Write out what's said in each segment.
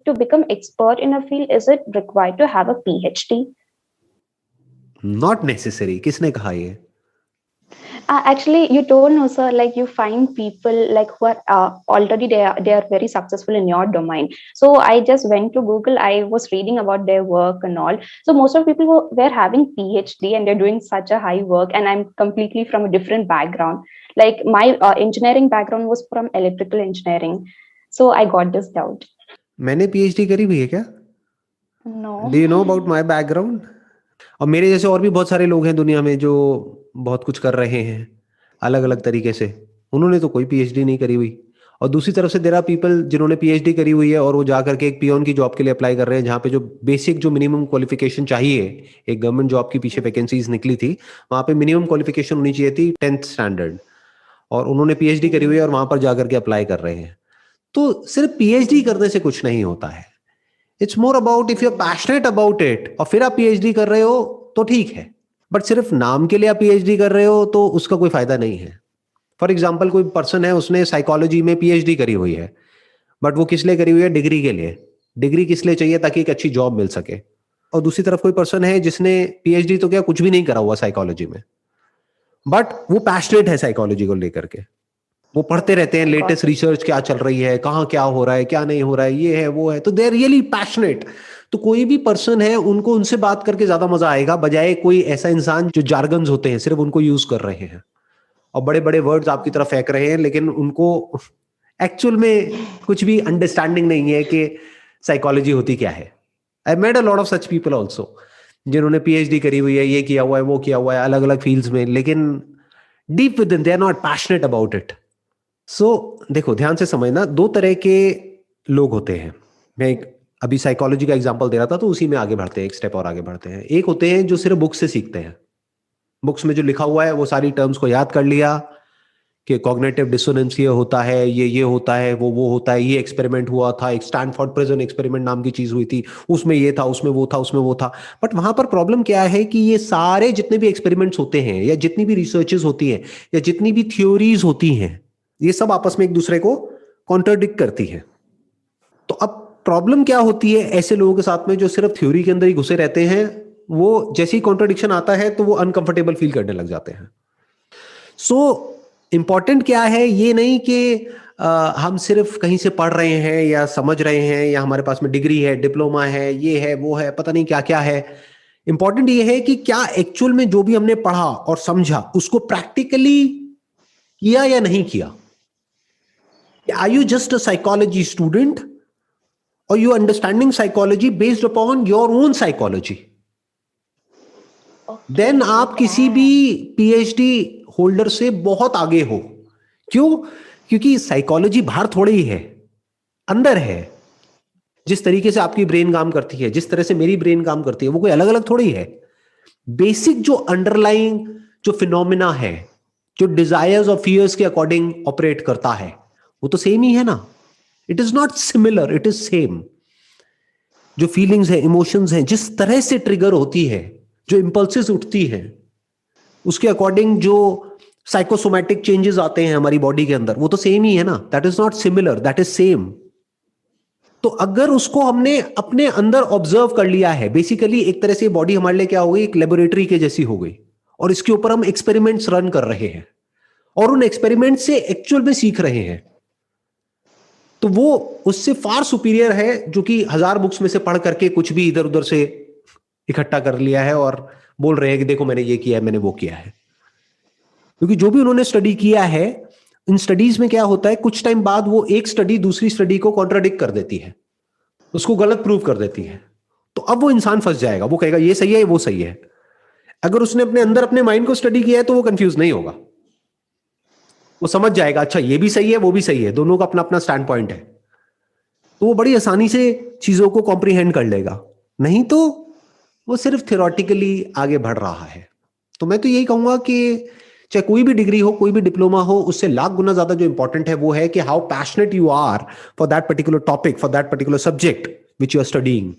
to become expert in a field, is it required to have a PhD? Not necessary. किसने कहा ये? Actually, you told no, sir. Like you find people like who are already they are very successful in your domain. So I just went to Google. I was reading about their work and all. So most of people were having PhD and they're doing such a high work. And I'm completely from a different background. Like my engineering background was from electrical engineering. So I got this doubt. मैंने PhD करी हुई है क्या? No. Do you know about my background? और मेरे जैसे और भी बहुत सारे लोग हैं दुनिया में जो बहुत कुछ कर रहे हैं अलग अलग तरीके से। उन्होंने तो कोई PhD नहीं करी हुई। और दूसरी तरफ से देयर आर पीपल जिन्होंने PhD करी हुई है और वो जा करके एक पियोन की जॉब के लिए अप्लाई कर रहे हैं, जहाँ पे जो बेसिक जो मिनिमम क्वालिफिकेशन चाहिए, एक गवर्नमेंट जॉब की पीछे वैकेंसीज निकली थी, वहाँ पे मिनिमम क्वालिफिकेशन होनी चाहिए थी 10th स्टैंडर्ड, और उन्होंने PhD करी हुई है और वहाँ पर जा करके अप्लाई कर रहे हैं। तो सिर्फ PhD करने से कुछ नहीं होता है। It's more about if you are passionate about it और फिर आप PhD कर रहे हो तो ठीक है, बट सिर्फ नाम के लिए आप PhD कर रहे हो तो उसका कोई फायदा नहीं है। फॉर एग्जाम्पल, कोई पर्सन है, उसने साइकोलॉजी में PhD करी हुई है, बट वो किस लिए करी हुई है? डिग्री के लिए। डिग्री किस लिए चाहिए? ताकि एक अच्छी जॉब मिल सके। और दूसरी तरफ कोई पर्सन है जिसने PhD तो क्या कुछ भी नहीं करा हुआ साइकोलॉजी में, बट वो पैशनेट है साइकोलॉजी को लेकर के। वो पढ़ते रहते हैं लेटेस्ट रिसर्च क्या चल रही है, कहाँ क्या हो रहा है, क्या नहीं हो रहा है, ये है वो है, तो दे आर रियली पैशनेट। तो कोई भी पर्सन है, उनको उनसे बात करके ज्यादा मजा आएगा बजाय कोई ऐसा इंसान जो जार्गन्स होते हैं सिर्फ उनको यूज कर रहे हैं और बड़े बड़े वर्ड्स आपकी तरफ फेंक रहे हैं, लेकिन उनको एक्चुअल में कुछ भी अंडरस्टैंडिंग नहीं है कि साइकोलॉजी होती क्या है। I made a lot of such people also जिन्होंने PhD करी हुई है, ये किया हुआ है, वो किया हुआ है अलग अलग फील्ड्स में, लेकिन deep within they are not passionate about it. So देखो, ध्यान से समझना, दो तरह के लोग होते हैं। मैं एक अभी साइकोलॉजी का एग्जांपल दे रहा था, तो उसी में आगे बढ़ते हैं, एक स्टेप और आगे बढ़ते हैं। एक होते हैं जो सिर्फ बुक्स से सीखते हैं, बुक्स में जो लिखा हुआ है वो सारी टर्म्स को याद कर लिया कि कॉग्निटिव डिसोनेंस ये होता है, ये होता है, वो होता है, ये एक्सपेरिमेंट हुआ था, एक स्टैनफोर्ड प्रिजन एक्सपेरिमेंट नाम की चीज हुई थी, उसमें ये था, उसमें वो था, उसमें वो था। बट वहां पर प्रॉब्लम क्या है कि ये सारे जितने भी एक्सपेरिमेंट्स होते हैं या जितनी भी रिसर्चेस होती हैं या जितनी भी थ्योरीज होती हैं, ये सब आपस में एक दूसरे को कॉन्ट्रडिक्ट करती है। तो अब प्रॉब्लम क्या होती है ऐसे लोगों के साथ में जो सिर्फ थ्योरी के अंदर ही घुसे रहते हैं? वो जैसे ही कॉन्ट्रडिक्शन आता है तो वो अनकंफर्टेबल फील करने लग जाते हैं। सो इंपॉर्टेंट क्या है, ये नहीं कि हम सिर्फ कहीं से पढ़ रहे हैं या समझ रहे हैं या हमारे पास में डिग्री है, डिप्लोमा है, ये है, वो है, पता नहीं क्या क्या है। इंपॉर्टेंट ये है कि क्या एक्चुअल में जो भी हमने पढ़ा और समझा उसको प्रैक्टिकली किया या नहीं किया। Are you just a psychology student or you understanding psychology based upon your own psychology? Then आप किसी भी PhD होल्डर से बहुत आगे हो। क्यों? क्योंकि साइकोलॉजी बाहर थोड़ी ही है, अंदर है। जिस तरीके से आपकी ब्रेन काम करती है, जिस तरह से मेरी ब्रेन काम करती है, वो कोई अलग अलग थोड़ी है। बेसिक जो अंडरलाइंग जो फिनोमिना है, जो डिजायर्स और फियर्स के अकॉर्डिंग ऑपरेट करता है, वो तो सेम ही है ना। It is not similar, it is same. जो फीलिंग्स है, इमोशंस हैं, जिस तरह से ट्रिगर होती है, जो इंपल्सेस उठती हैं, उसके अकॉर्डिंग जो साइकोसोमैटिक चेंजेस आते हैं हमारी बॉडी के अंदर, वो तो सेम ही है ना। That is not similar, that is same. तो अगर उसको हमने अपने अंदर ऑब्जर्व कर लिया है, बेसिकली एक तरह से बॉडी हमारे लिए क्या हो गई, एक लेबोरेटरी के जैसी हो गई, और इसके ऊपर हम एक्सपेरिमेंट्स रन कर रहे हैं और उन एक्सपेरिमेंट से एक्चुअल में सीख रहे हैं, तो वो उससे फार सुपीरियर है जो कि 1000 बुक्स में से पढ़ करके कुछ भी इधर उधर से इकट्ठा कर लिया है और बोल रहे हैं कि देखो मैंने ये किया है, मैंने वो किया है। क्योंकि जो भी उन्होंने स्टडी किया है, इन स्टडीज में क्या होता है, कुछ टाइम बाद वो एक स्टडी दूसरी स्टडी को कॉन्ट्राडिक्ट कर देती है, उसको गलत प्रूव कर देती है। तो अब वो इंसान फंस जाएगा, वो कहेगा ये सही है, वो सही है। अगर उसने अपने अंदर अपने माइंड को स्टडी किया है तो वो कंफ्यूज नहीं होगा, वो समझ जाएगा अच्छा ये भी सही है, वो भी सही है, दोनों का अपना अपना स्टैंड पॉइंट है। तो वो बड़ी आसानी से चीजों को कॉम्प्रिहेंड कर लेगा। नहीं तो वो सिर्फ थियोरेटिकली आगे बढ़ रहा है। तो मैं तो यही कहूंगा कि चाहे कोई भी डिग्री हो, कोई भी डिप्लोमा हो, उससे लाख गुना ज्यादा जो इंपॉर्टेंट है वो है कि how passionate you are for that particular topic, for that particular subject which you are studying.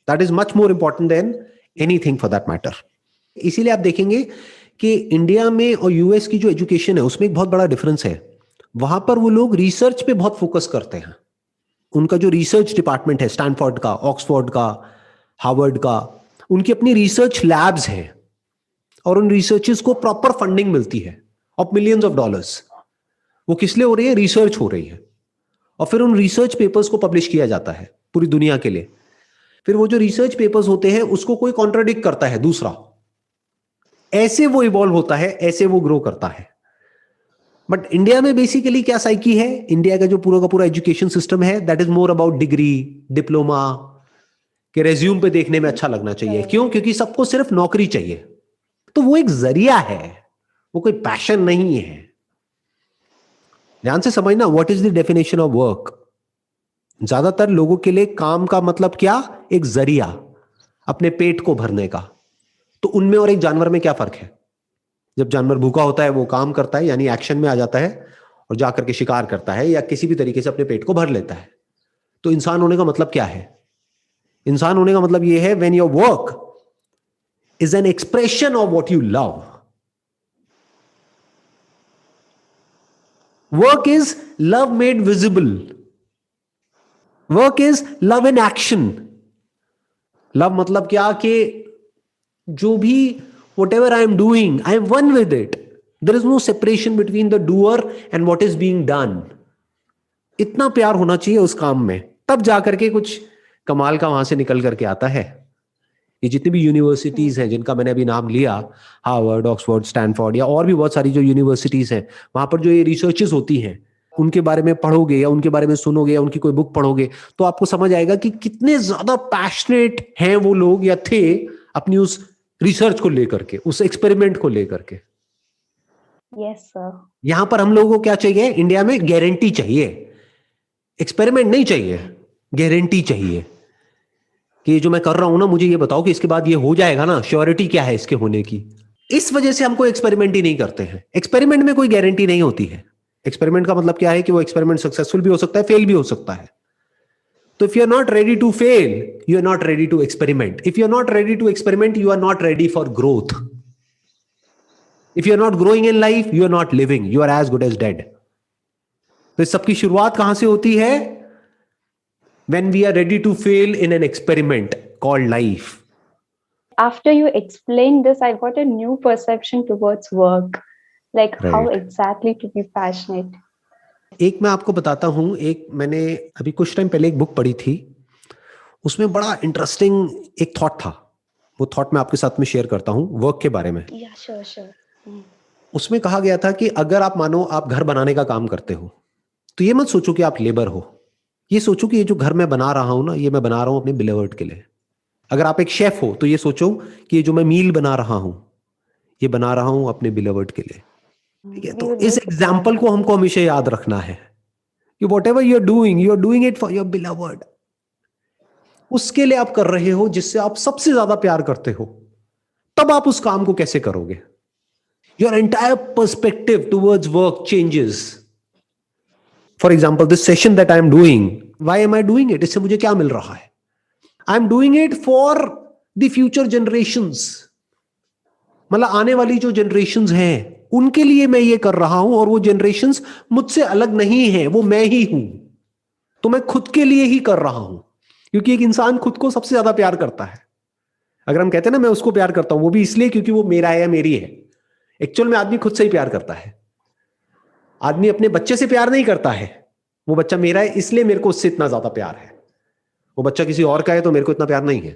That is much more important than anything for that matter. इसीलिए आप देखेंगे कि इंडिया में और यूएस की जो एजुकेशन है उसमें एक बहुत बड़ा डिफरेंस है। वहां पर वो लोग रिसर्च पे बहुत फोकस करते हैं, उनका जो रिसर्च डिपार्टमेंट है, स्टैनफोर्ड का, ऑक्सफोर्ड का, हार्वर्ड का, उनकी अपनी रिसर्च लैब्स हैं और उन रिसर्चेस को प्रॉपर फंडिंग मिलती है ऑफ मिलियंस ऑफ डॉलर्स। वो किस लिए हो रही है? रिसर्च हो रही है, और फिर उन रिसर्च पेपर्स को पब्लिश किया जाता है पूरी दुनिया के लिए। फिर वो जो रिसर्च पेपर्स होते हैं उसको कोई कॉन्ट्राडिक्ट करता है दूसरा, ऐसे वो इवॉल्व होता है, ऐसे वो ग्रो करता है। बट इंडिया में बेसिकली क्या साइकी है, इंडिया का जो पूरा का पूरा एजुकेशन सिस्टम है, that is more about degree, diploma के रेज्यूम पे देखने में अच्छा लगना चाहिए। क्यों? क्योंकि सबको सिर्फ नौकरी चाहिए। तो वो एक जरिया है, वो कोई पैशन नहीं है। ध्यान से समझना, what is the definition of work. ज्यादातर लोगों के लिए काम का मतलब क्या? एक जरिया अपने पेट को भरने का। तो उनमें और एक जानवर में क्या फर्क है? जब जानवर भूखा होता है वो काम करता है, यानी एक्शन में आ जाता है और जाकर के शिकार करता है या किसी भी तरीके से अपने पेट को भर लेता है। तो इंसान होने का मतलब क्या है? इंसान होने का मतलब यह है when your work is an expression of what you love. Work is love made visible. Work is love in action. Love मतलब क्या? कि जो भी whatever I am doing, I am one with it. There is no separation between the doer and what is being done. इतना प्यार होना चाहिए उस काम में, तब जाकर के कुछ कमाल का वहां से निकल करके आता है। ये जितनी भी यूनिवर्सिटीज हैं जिनका मैंने अभी नाम लिया, हार्वर्ड, ऑक्सफोर्ड, स्टैनफोर्ड या और भी बहुत सारी जो यूनिवर्सिटीज हैं, वहां पर जो ये रिसर्चेस होती हैं उनके बारे में पढ़ोगे या उनके बारे में सुनोगे या उनकी कोई बुक पढ़ोगे तो आपको समझ आएगा कि कितने ज्यादा पैशनेट हैं वो लोग या थे अपनी उस रिसर्च को लेकर के, उस एक्सपेरिमेंट को लेकर के। Yes sir. यहां पर हम लोगों को क्या चाहिए? इंडिया में गारंटी चाहिए, एक्सपेरिमेंट नहीं चाहिए, गारंटी चाहिए कि जो मैं कर रहा हूं ना, मुझे ये बताओ कि इसके बाद ये हो जाएगा ना, श्योरिटी क्या है इसके होने की। इस वजह से हम कोई एक्सपेरिमेंट ही नहीं करते हैं। एक्सपेरिमेंट में कोई गारंटी नहीं होती है। एक्सपेरिमेंट का मतलब क्या है कि वो एक्सपेरिमेंट सक्सेसफुल भी हो सकता है, फेल भी हो सकता है। तो if you're not ready to fail, you're not ready to experiment. If you're not ready to experiment, you are not ready for growth. If you're not growing in life, you are not living. You are as good as dead. तो इस सबकी शुरुआत कहां से होती है? When we are ready to fail in an experiment called life. After you explained this, I got a new perception towards work, like how Right. exactly to be passionate. एक मैं आपको बताता हूं, एक मैंने अभी कुछ टाइम पहले एक बुक पढ़ी थी, उसमें बड़ा इंटरेस्टिंग एक थॉट था। वो थॉट मैं आपके साथ में शेयर करता हूं, वर्क के बारे में। Yeah, sure. उसमें कहा गया था कि अगर आप मानो आप घर बनाने का काम करते हो, तो ये मत सोचो कि आप लेबर हो। ये सोचो कि ये जो घर मैं बना रहा हूं ना, ये मैं बना रहा हूं अपने बिलीवर्ड के लिए। अगर आप एक शेफ हो तो ये सोचो कि ये जो मैं मील बना रहा हूं, ये बना रहा हूं अपने बिलीवर्ड के लिए। ठीक है? तो इस एग्जाम्पल को हमको हमेशा याद रखना है कि whatever you are doing it for your beloved. उसके लिए आप कर रहे हो जिससे आप सबसे ज्यादा प्यार करते हो, तब आप उस काम को कैसे करोगे? Your entire perspective towards work changes. For example, this session that I am doing, why am I doing it? इससे मुझे क्या मिल रहा है? I am doing it for the future generations. मतलब आने वाली जो जनरेशंस हैं उनके लिए मैं ये कर रहा हूं, और वो जनरेशंस मुझसे अलग नहीं है, वो मैं ही हूं। तो मैं खुद के लिए ही कर रहा हूं, क्योंकि एक इंसान खुद को सबसे ज्यादा प्यार करता है। अगर हम कहते हैं ना मैं उसको प्यार करता हूं, वो भी इसलिए क्योंकि वो मेरा है या मेरी है। एक्चुअल में आदमी खुद से ही प्यार करता है। आदमी अपने बच्चे से प्यार नहीं करता है, वो बच्चा मेरा है इसलिए मेरे को उससे इतना ज्यादा प्यार है। वो बच्चा किसी और का है तो मेरे को इतना प्यार नहीं है।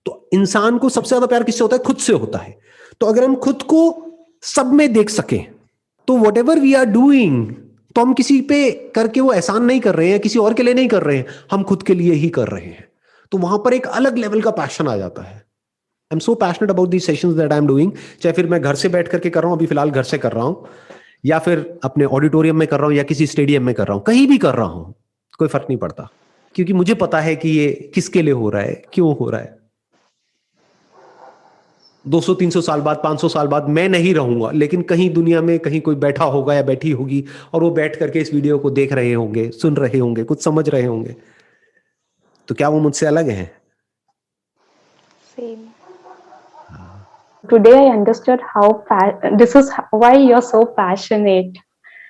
तो इंसान को सबसे ज्यादा प्यार किससे होता है? खुद से होता है। तो अगर हम खुद को सब में देख सकें तो whatever we are doing, तो हम किसी पे करके वो एहसान नहीं कर रहे हैं, किसी और के लिए नहीं कर रहे हैं, हम खुद के लिए ही कर रहे हैं। तो वहां पर एक अलग लेवल का पैशन आ जाता है। I am so passionate about the sessions that I am doing, चाहे फिर मैं घर से बैठ करके कर रहा हूं, अभी फिलहाल घर से कर रहा हूं, या फिर अपने ऑडिटोरियम में कर रहा हूं, या किसी स्टेडियम में कर रहा हूं, कहीं भी कर रहा हूं, कोई फर्क नहीं पड़ता, क्योंकि मुझे पता है कि ये किसके लिए हो रहा है, क्यों हो रहा है। 200-300 साल बाद, 500 साल बाद मैं नहीं रहूंगा, लेकिन कहीं दुनिया में कहीं कोई बैठा होगा या बैठी होगी, और वो बैठ करके इस वीडियो को देख रहे होंगे, सुन रहे होंगे, कुछ समझ रहे होंगे। तो क्या वो मुझसे अलग हैं? Same. Today I understood how this is why you're so passionate.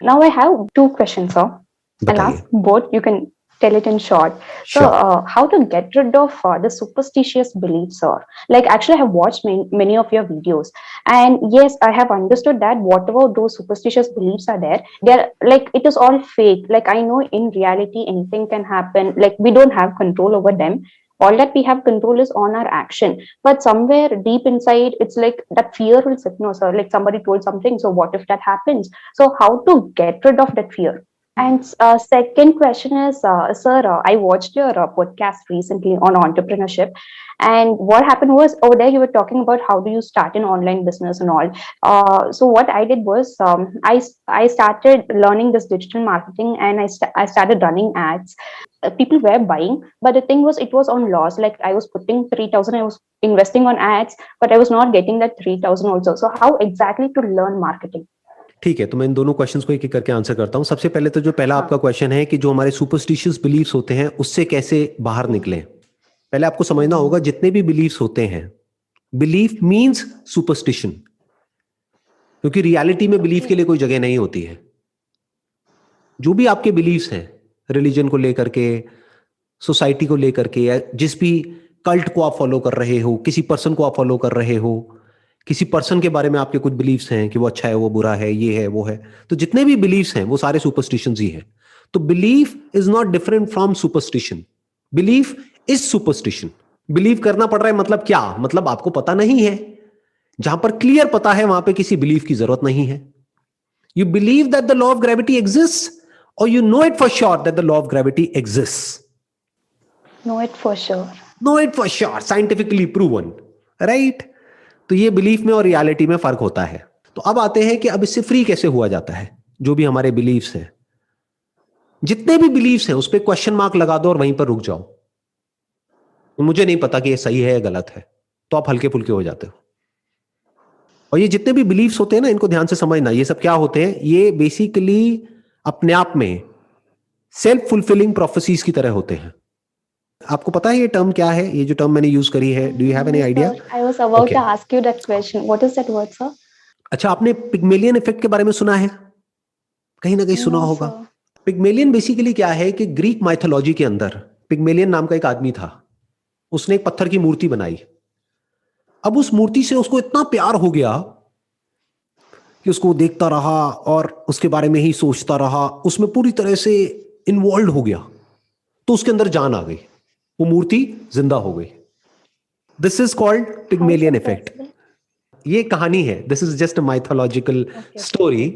Now I have two questions, sir. I'll बताइए। ask both. You can tell it in short. So, Sure. how to get rid of the superstitious beliefs, or like actually, I have watched many of your videos, and yes, I have understood that whatever those superstitious beliefs are there, they're like it is all fake. Like I know in reality anything can happen. Like we don't have control over them. All that we have control is on our action. But somewhere deep inside, it's like that fear will sit. No, sir. Like somebody told something. So what if that happens? So how to get rid of that fear? And second question is, sir, I watched your podcast recently on entrepreneurship, and what happened was over there you were talking about how do you start an online business and all. So what I did was I started learning this digital marketing, and I started running ads. People were buying, but the thing was it was on loss. Like I was putting 3,000, I was investing on ads, but I was not getting that 3,000 also. So how exactly to learn marketing? ठीक है, तो मैं इन दोनों questions को एक एक करके answer करता हूँ। सबसे पहले तो जो पहला आपका क्वेश्चन है कि जो हमारे सुपरस्टिशियस बिलीफ्स होते हैं उससे कैसे बाहर निकलें। पहले आपको समझना होगा जितने भी बिलीफ्स होते हैं, बिलीफ मींस सुपरस्टिशन, क्योंकि रियलिटी में बिलीफ के लिए कोई जगह नहीं होती है। जो भी आपके बिलीफ्स हैं, रिलीजन को लेकर के, सोसाइटी को लेकर के, या जिस भी कल्ट को आप फॉलो कर रहे हो, किसी पर्सन को आप फॉलो कर रहे हो, किसी पर्सन के बारे में आपके कुछ बिलीफ्स हैं कि वो अच्छा है, वो बुरा है, ये है, वो है, तो जितने भी बिलीफ्स हैं वो सारे सुपरस्टिशंस ही हैं। तो belief is not different from superstition. Belief is superstition. Believe करना पड़ रहा है मतलब क्या? मतलब आपको पता नहीं है। जहां पर क्लियर पता है वहां पे किसी बिलीफ की जरूरत नहीं है। You believe that the law of gravity exist, or you know it for sure that the law of gravity exists. Know it for sure. Know it for sure, scientifically proven, right? तो ये belief में और reality में फर्क होता है। तो अब आते हैं कि अब इससे फ्री कैसे हुआ जाता है। जो भी हमारे बिलीफ्स हैं, जितने भी बिलीफ्स हैं उस पर क्वेश्चन मार्क लगा दो और वहीं पर रुक जाओ। मुझे नहीं पता कि ये सही है या गलत है, तो आप हल्के फुल्के हो जाते हो। और ये जितने भी बिलीफ्स होते हैं ना, इनको ध्यान से समझना। ये सब क्या होते हैं? ये बेसिकली अपने आप में सेल्फ फुलफिलिंग प्रोफेसीज की तरह होते हैं। आपको पता है ये टर्म क्या है? ये जो टर्म मैंने यूज करी है, do you have any idea? I was about to ask you that question. What is that word, sir? अच्छा, आपने पिग्मेलियन इफेक्ट के बारे में सुना है? कहीं ना कहीं सुना होगा। पिग्मेलियन बेसिकली क्या है कि ग्रीक माइथोलॉजी के अंदर पिग्मेलियन नाम का एक आदमी था। उसने एक पत्थर की मूर्ति बनाई। अब उस मूर्ति से उसको इतना प्यार हो गया कि उसको देखता रहा और उसके बारे में ही सोचता रहा, उसमें पूरी तरह से इन्वॉल्व हो गया। तो उसके अंदर जान आ गई, वो मूर्ति जिंदा हो गई। This is called Pygmalion effect. ये कहानी है, this is just a mythological story,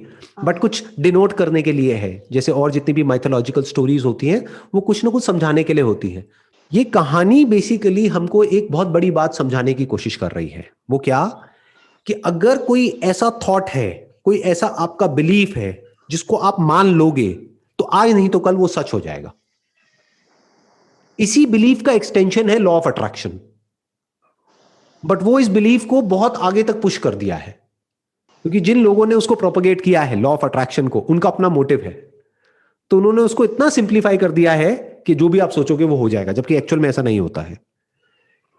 but कुछ डिनोट करने के लिए है। जैसे और जितनी भी माइथोलॉजिकल स्टोरीज होती हैं वो कुछ ना कुछ समझाने के लिए होती है। ये कहानी बेसिकली हमको एक बहुत बड़ी बात समझाने की कोशिश कर रही है। वो क्या? कि अगर कोई ऐसा थॉट है, कोई ऐसा आपका बिलीफ है जिसको आप मान लोगे, तो आज नहीं तो कल वो सच हो जाएगा। इसी बिलीफ का एक्सटेंशन है लॉ ऑफ अट्रैक्शन, बट वो इस बिलीफ को बहुत आगे तक पुश कर दिया है, क्योंकि जिन लोगों ने उसको प्रोपगेट किया है लॉ ऑफ अट्रैक्शन को, उनका अपना मोटिव है। तो उन्होंने उसको इतना सिंप्लीफाई कर दिया है कि जो भी आप सोचोगे वो हो जाएगा, जबकि एक्चुअल में ऐसा नहीं होता है।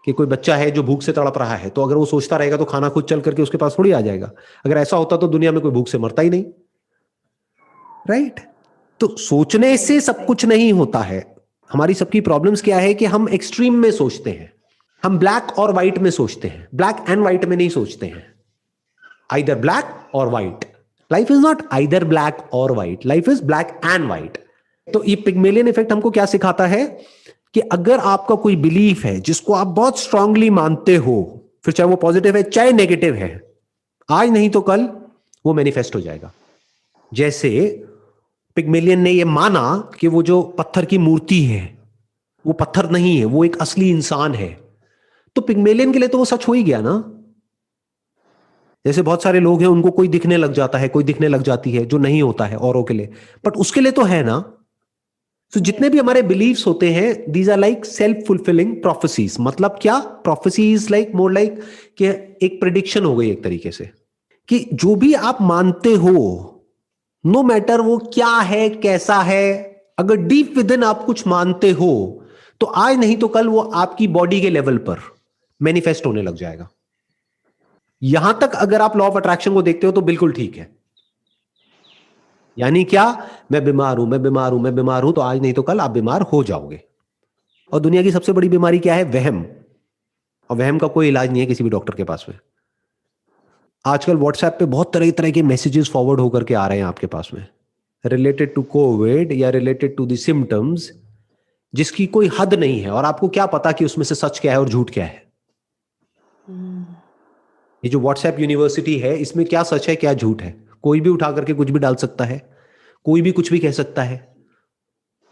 कि कोई बच्चा है जो भूख से तड़प रहा है, तो अगर वो सोचता रहेगा तो खाना खुद चल करके उसके पास थोड़ी आ जाएगा। अगर ऐसा होता तो दुनिया में कोई भूख से मरता ही नहीं, राइट? तो सोचने से सब कुछ नहीं होता है। हमारी सबकी प्रॉब्लम्स क्या है कि हम एक्सट्रीम में सोचते हैं। हम ब्लैक और व्हाइट में सोचते हैं, ब्लैक एंड व्हाइट में नहीं सोचते हैं। आइदर ब्लैक और white. Life is not either black और white, life is black and white. तो ये पिग्मेलियन इफेक्ट हमको क्या सिखाता है कि अगर आपका कोई बिलीफ है जिसको आप बहुत स्ट्रांगली मानते हो, फिर चाहे वो पॉजिटिव है चाहे नेगेटिव है, आज नहीं तो कल वो मैनिफेस्ट हो जाएगा। जैसे पिग्मेलियन ने ये माना कि वो जो पत्थर की मूर्ति है वो पत्थर नहीं है, वो एक असली इंसान है। तो पिग्मेलियन के लिए तो वो सच हो ही गया ना। जैसे बहुत सारे लोग हैं, उनको कोई दिखने लग जाता है, कोई दिखने लग जाती है, जो नहीं होता है औरों के लिए, बट उसके लिए तो है ना। तो जितने भी हमारे बिलीव्स होते हैं, these are like self fulfilling prophecies. मतलब क्या? Prophecy is like more like कि एक प्रिडिक्शन हो गई एक तरीके से, कि जो भी आप मानते हो, नो मैटर वो क्या है, कैसा है, अगर डीप विद इन आप कुछ मानते हो, तो आज नहीं तो कल वो आपकी बॉडी के लेवल पर मैनिफेस्ट होने लग जाएगा। यहां तक अगर आप लॉ ऑफ अट्रैक्शन को देखते हो तो बिल्कुल ठीक है। यानी क्या, मैं बीमार हूं, मैं बीमार हूं, मैं बीमार हूं, तो आज नहीं तो कल आप बीमार हो जाओगे। और दुनिया की सबसे बड़ी बीमारी क्या है? वहम। और वहम का कोई इलाज नहीं है किसी भी डॉक्टर के पास में। आजकल व्हाट्सएप पे बहुत तरह तरह के मैसेजेस फॉरवर्ड होकर के आ रहे हैं आपके पास में, रिलेटेड टू कोविड या रिलेटेड टू द सिम्टम्स, जिसकी कोई हद नहीं है, और आपको क्या पता कि उसमें से सच क्या है और झूठ क्या है। ये जो व्हाट्सएप यूनिवर्सिटी है, इसमें क्या सच है क्या झूठ है? कोई भी उठा करके कुछ भी डाल सकता है, कोई भी कुछ भी कह सकता है।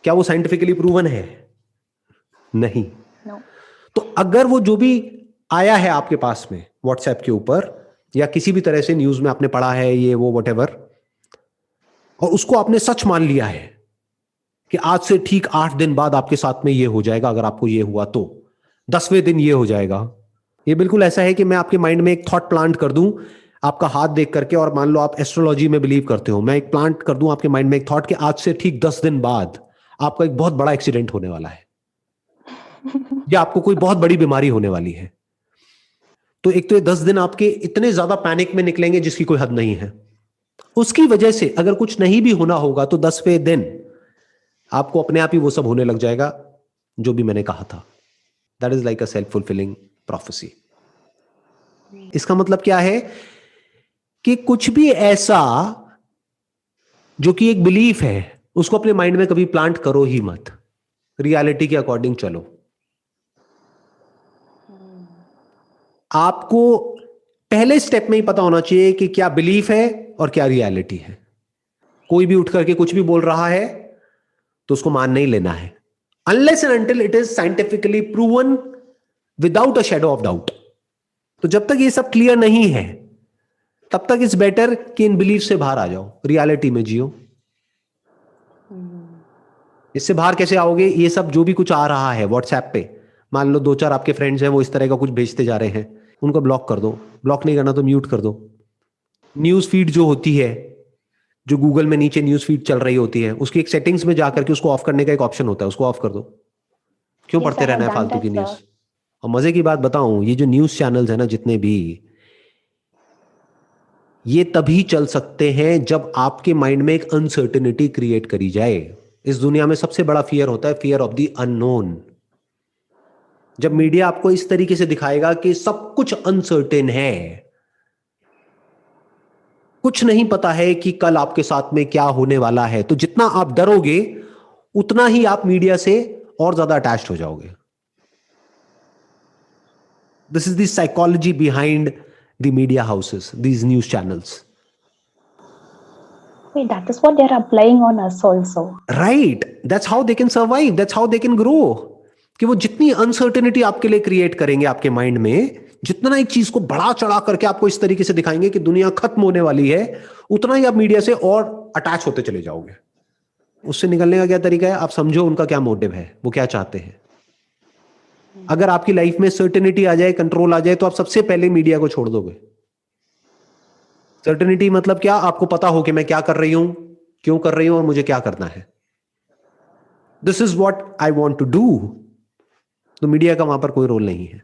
क्या वो साइंटिफिकली प्रूवन है? नहीं। No. तो अगर वो जो भी आया है आपके पास में व्हाट्सएप के ऊपर, या किसी भी तरह से न्यूज में आपने पढ़ा है, ये वो वटेवर, और उसको आपने सच मान लिया है कि आज से ठीक 8 दिन बाद आपके साथ में ये हो जाएगा, अगर आपको ये हुआ तो 10वें दिन ये हो जाएगा। ये बिल्कुल ऐसा है कि मैं आपके माइंड में एक थॉट प्लांट कर दूं आपका हाथ देख करके, और मान लो आप एस्ट्रोलॉजी में बिलीव करते हो, मैं एक प्लांट कर दूं आपके माइंड में एक थॉट कि आज से ठीक 10 दिन बाद आपका एक बहुत बड़ा एक्सीडेंट होने वाला है, या आपको कोई बहुत बड़ी बीमारी होने वाली है। तो एक तो ये 10 दिन आपके इतने ज्यादा पैनिक में निकलेंगे जिसकी कोई हद नहीं है। उसकी वजह से अगर कुछ नहीं भी होना होगा तो 10वें दिन आपको अपने आप ही वो सब होने लग जाएगा जो भी मैंने कहा था। That is like a self fulfilling prophecy. इसका मतलब क्या है कि कुछ भी ऐसा जो कि एक बिलीफ है, उसको अपने माइंड में कभी प्लांट करो ही मत। रियलिटी के अकॉर्डिंग चलो। आपको पहले स्टेप में ही पता होना चाहिए कि क्या बिलीफ है और क्या रियलिटी है। कोई भी उठ करके कुछ भी बोल रहा है तो उसको मान नहीं लेना है, unless and until it is scientifically proven without a shadow of doubt. तो जब तक ये सब क्लियर नहीं है, तब तक इट्स बेटर कि इन बिलीफ से बाहर आ जाओ, रियलिटी में जियो। इससे बाहर कैसे आओगे? ये सब जो भी कुछ आ रहा है व्हाट्सएप पे, मान लो 2-4 आपके फ्रेंड्स हैं वो इस तरह का कुछ भेजते जा रहे हैं, उनको ब्लॉक कर दो। ब्लॉक नहीं करना तो म्यूट कर दो। न्यूज फीड जो होती है, जो गूगल में नीचे न्यूज फीड चल रही होती है, उसकी एक सेटिंग्स में जाकर के उसको ऑफ करने का एक ऑप्शन होता है, उसको ऑफ कर दो। क्यों Yes, पढ़ते I रहना have है done फालतू की that, न्यूज? sir. और मजे की बात बताऊं, ये जो न्यूज चैनल्स है ना जितने भी, ये तभी चल सकते हैं जब आपके माइंड में एक अनसर्टेनिटी क्रिएट करी जाए। इस दुनिया में सबसे बड़ा फियर होता है फियर ऑफ द अननोन। जब मीडिया आपको इस तरीके से दिखाएगा कि सब कुछ अनसर्टेन है, कुछ नहीं पता है कि कल आपके साथ में क्या होने वाला है, तो जितना आप डरोगे उतना ही आप मीडिया से और ज्यादा अटैच्ड हो जाओगे। This is the psychology behind the media houses, these news channels. Wait, that is what they're applying on us also. Right, that's how they can survive, that's how they can grow. कि वो जितनी uncertainty आपके लिए create करेंगे आपके mind में, जितना एक चीज को बढ़ा चढ़ा करके आपको इस तरीके से दिखाएंगे कि दुनिया खत्म होने वाली है, उतना ही आप मीडिया से और अटैच होते चले जाओगे। उससे निकलने का क्या तरीका है? आप समझो उनका क्या मोटिव है, वो क्या चाहते हैं। अगर आपकी लाइफ में सर्टेनिटी आ जाए, कंट्रोल आ जाए, तो आप सबसे पहले मीडिया को छोड़ दोगे। सर्टेनिटी मतलब क्या? आपको पता हो कि मैं क्या कर रही हूं, क्यों कर रही हूं, और मुझे क्या करना है। This is what I want to do. तो मीडिया का वहां पर कोई रोल नहीं है,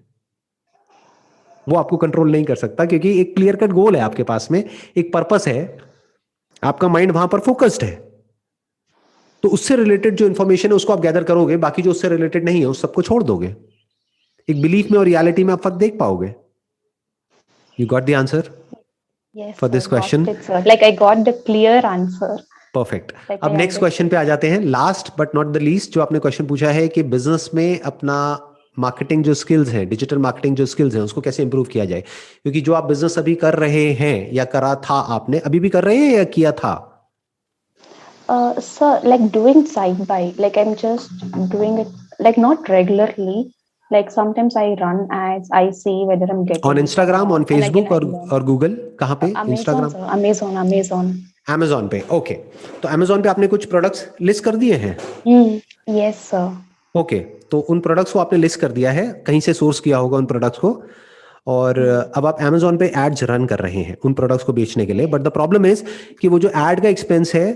वो आपको कंट्रोल नहीं कर सकता, क्योंकि एक क्लियर कट गोल है आपके पास में, एक पर्पस है, आपका माइंड वहां पर फोकस्ड है। तो उससे रिलेटेड जो इंफॉर्मेशन है उसको आप गैदर करोगे, बाकी जो उससे रिलेटेड नहीं है उस सबको छोड़ दोगे। एक बिलीफ में और रियलिटी में आप फर्क देख पाओगे। You got the answer Yes, for sir. This question? Got it, sir. Like I got the clear answer. Perfect. Like अब I नेक्स्ट क्वेश्चन understood. पे आ जाते हैं, last but not the least. जो आपने क्वेश्चन पूछा है कि बिजनेस में अपना मार्केटिंग जो स्किल्स हैं, डिजिटल मार्केटिंग जो स्किल्स हैं, उसको कैसे इंप्रूव किया जाए। क्योंकि जो आप बिजनेस अभी कर रहे हैं या करा था आपने, अभी भी कर रहे हैं या किया था? Sir, like doing side by, like I'm just doing it, like not regularly. Like sometimes I run ads, I see whether I'm on getting it or Instagram, on not, and again Facebook I और learn. Google? कहाँ पे? Amazon, Instagram, sir. Amazon. amazon पे। Okay, तो amazon पे आपने कुछ products list कर दिए हैं? Yes, sir. ओके, तो उन प्रोडक्ट्स को आपने लिस्ट कर दिया है, कहीं से सोर्स किया होगा उन प्रोडक्ट्स को, और अब आप amazon पे एड्स रन कर रहे हैं उन प्रोडक्ट्स को बेचने के लिए। बट द प्रॉब्लम इज कि वो जो एड का एक्सपेंस है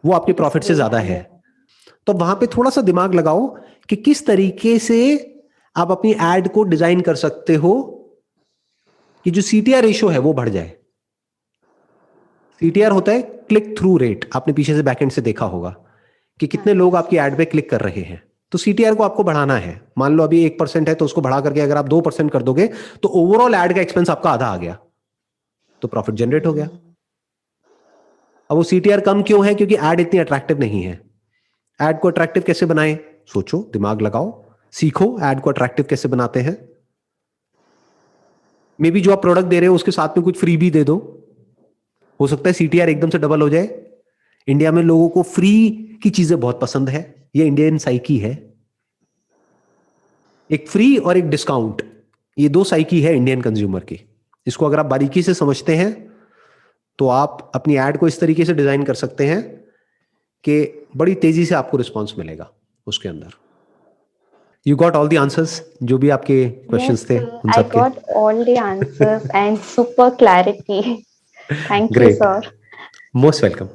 वो आपके It is प्रॉफिट से way ज्यादा है। higher. तो वहां पे थोड़ा सा दिमाग लगाओ कि किस तरीके से आप अपनी एड को डिजाइन कर सकते हो कि जो CTR रेशियो है वो बढ़ जाए। CTR होता है क्लिक थ्रू रेट। आपने पीछे से बैकएंड से देखा होगा कि कितने लोग आपकी एड पे क्लिक कर रहे हैं। तो CTR को आपको बढ़ाना है। मान लो अभी 1% है, तो उसको बढ़ा करके अगर आप 2% कर दोगे तो ओवरऑल एड का एक्सपेंस आपका आधा आ गया, तो प्रॉफिट जनरेट हो गया। अब वो CTR कम क्यों है? क्योंकि एड इतनी अट्रैक्टिव नहीं है। एड को अट्रैक्टिव कैसे बनाएं? सोचो, दिमाग लगाओ, सीखो एड को अट्रैक्टिव कैसे बनाते हैं। मे बी जो आप प्रोडक्ट दे रहे हो उसके साथ में कुछ फ्री भी दे दो, हो सकता है CTR एकदम से डबल हो जाए। इंडिया में लोगों को फ्री की चीजें बहुत पसंद है, ये इंडियन साइकी है। एक फ्री और एक डिस्काउंट, ये दो साइकी है इंडियन कंज्यूमर की। इसको अगर आप बारीकी से समझते हैं तो आप अपनी एड को इस तरीके से डिजाइन कर सकते हैं कि बड़ी तेजी से आपको रिस्पॉन्स मिलेगा उसके अंदर। You got all the answers? जो भी आपके क्वेश्चंस Yes, थे sir. उन I सबके? got all the answers and super clarity. Thank you, great, sir. Most welcome.